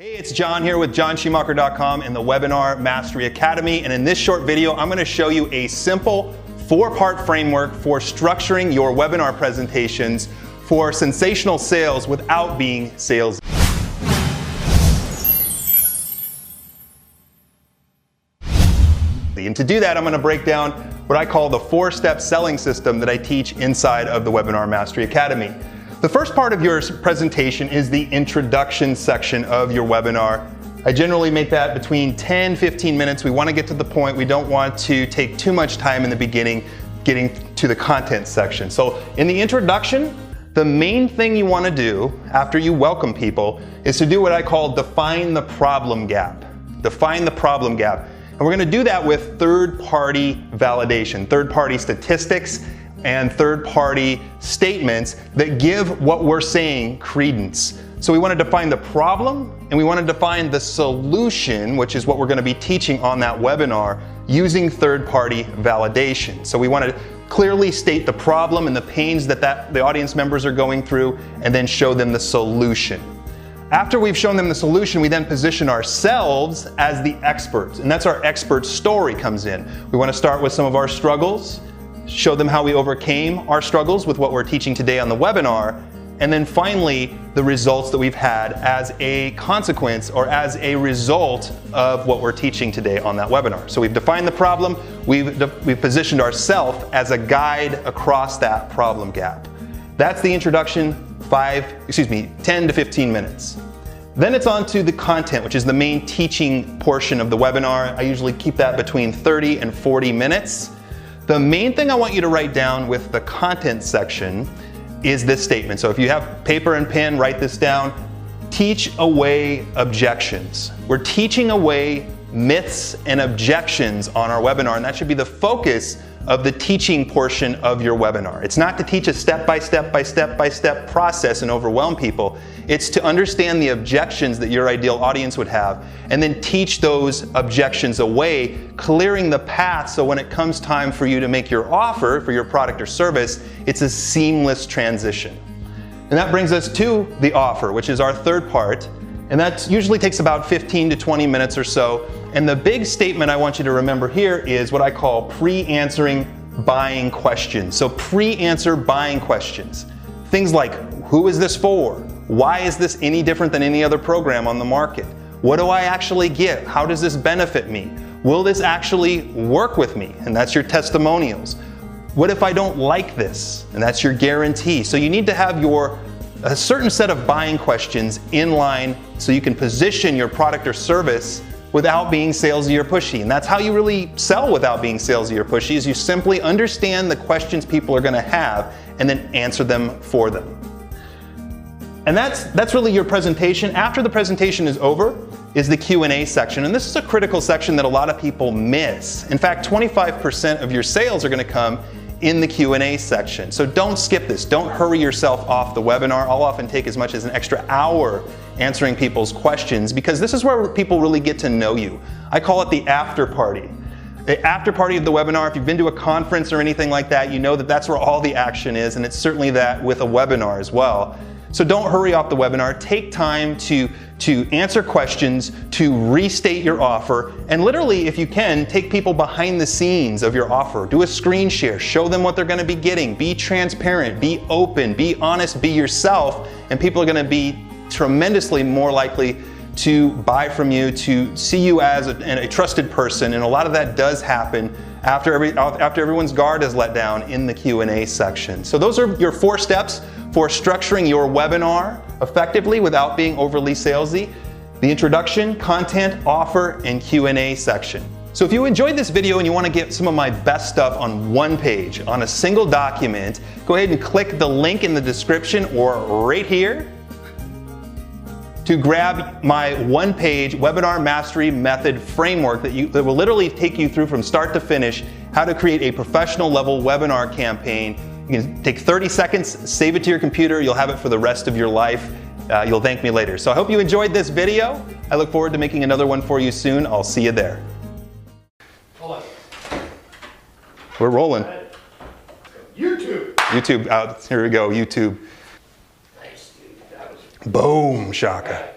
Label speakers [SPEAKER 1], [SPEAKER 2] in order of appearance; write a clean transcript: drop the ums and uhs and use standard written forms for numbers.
[SPEAKER 1] Hey, it's John here with JohnSchumacher.com and the Webinar Mastery Academy. And in this short video, I'm going to show you a simple 4-part framework for structuring your webinar presentations for sensational sales without being salesy. And to do that, I'm going to break down what I call the 4-step selling system that I teach inside of the Webinar Mastery Academy. The first part of your presentation is the introduction section of your webinar. I generally make that between 10-15 minutes. We want to get to the point. We don't want to take too much time in the beginning getting to the content section. So in the introduction, the main thing you want to do after you welcome people is to do what I call define the problem gap. Define the problem gap. And we're going to do that with third-party validation, third-party statistics, and third-party statements that give what we're saying credence. So we want to define the problem, and we want to define the solution, which is what we're going to be teaching on that webinar, using third-party validation. So we want to clearly state the problem and the pains that the audience members are going through, and then show them the solution. After we've shown them the solution, we then position ourselves as the experts, and that's our expert story comes in. We want to start with some of our struggles, show them how we overcame our struggles with what we're teaching today on the webinar, and then finally the results that we've had as a consequence or as a result of what we're teaching today on that webinar. So we've defined the problem, we've positioned ourselves as a guide across that problem gap. That's the introduction, 10 to 15 minutes. Then it's on to the content, which is the main teaching portion of the webinar. I usually keep that between 30 and 40 minutes. The main thing I want you to write down with the content section is this statement. So if you have paper and pen, write this down. Teach away objections. We're teaching away myths and objections on our webinar, and that should be the focus of the teaching portion of your webinar. It's not to teach a step-by-step process and overwhelm people. It's to understand the objections that your ideal audience would have and then teach those objections away, clearing the path so when it comes time for you to make your offer for your product or service, it's a seamless transition. And that brings us to the offer, which is our third part. And that usually takes about 15 to 20 minutes or so. And the big statement I want you to remember here is what I call pre-answering buying questions. So pre-answer buying questions. Things like, who is this for? Why is this any different than any other program on the market? What do I actually get? How does this benefit me? Will this actually work with me? And that's your testimonials. What if I don't like this? And that's your guarantee. So you need to have a certain set of buying questions in line so you can position your product or service without being salesy or pushy. And that's how you really sell without being salesy or pushy, is you simply understand the questions people are going to have and then answer them for them. And that's really your presentation. After the presentation is over is the Q&A section. And this is a critical section that a lot of people miss. In fact, 25% of your sales are going to come in the Q&A section. So don't skip this. Don't hurry yourself off the webinar. I'll often take as much as an extra hour answering people's questions because this is where people really get to know you. I call it the after party. The after party of the webinar, if you've been to a conference or anything like that, you know that that's where all the action is, and it's certainly that with a webinar as well. So don't hurry off the webinar. Take time to answer questions, to restate your offer, and literally, if you can, take people behind the scenes of your offer. Do a screen share. Show them what they're going to be getting. Be transparent. Be open. Be honest. Be yourself. And people are going to be tremendously more likely to buy from you, to see you as a trusted person. And a lot of that does happen after everyone's guard is let down in the Q&A section. So those are your 4 steps for structuring your webinar effectively without being overly salesy: the introduction, content, offer, and Q&A section. So if you enjoyed this video and you want to get some of my best stuff on one page, on a single document, go ahead and click the link in the description or right here to grab my one-page Webinar Mastery Method framework that will literally take you through from start to finish how to create a professional level webinar campaign. You can take 30 seconds, save it to your computer, you'll have it for the rest of your life. You'll thank me later. So I hope you enjoyed this video. I look forward to making another one for you soon. I'll see you there.
[SPEAKER 2] Hold on.
[SPEAKER 1] We're rolling.
[SPEAKER 2] YouTube.
[SPEAKER 1] YouTube, here we go, YouTube.
[SPEAKER 2] Nice, dude. That was
[SPEAKER 1] Boom, Shaka.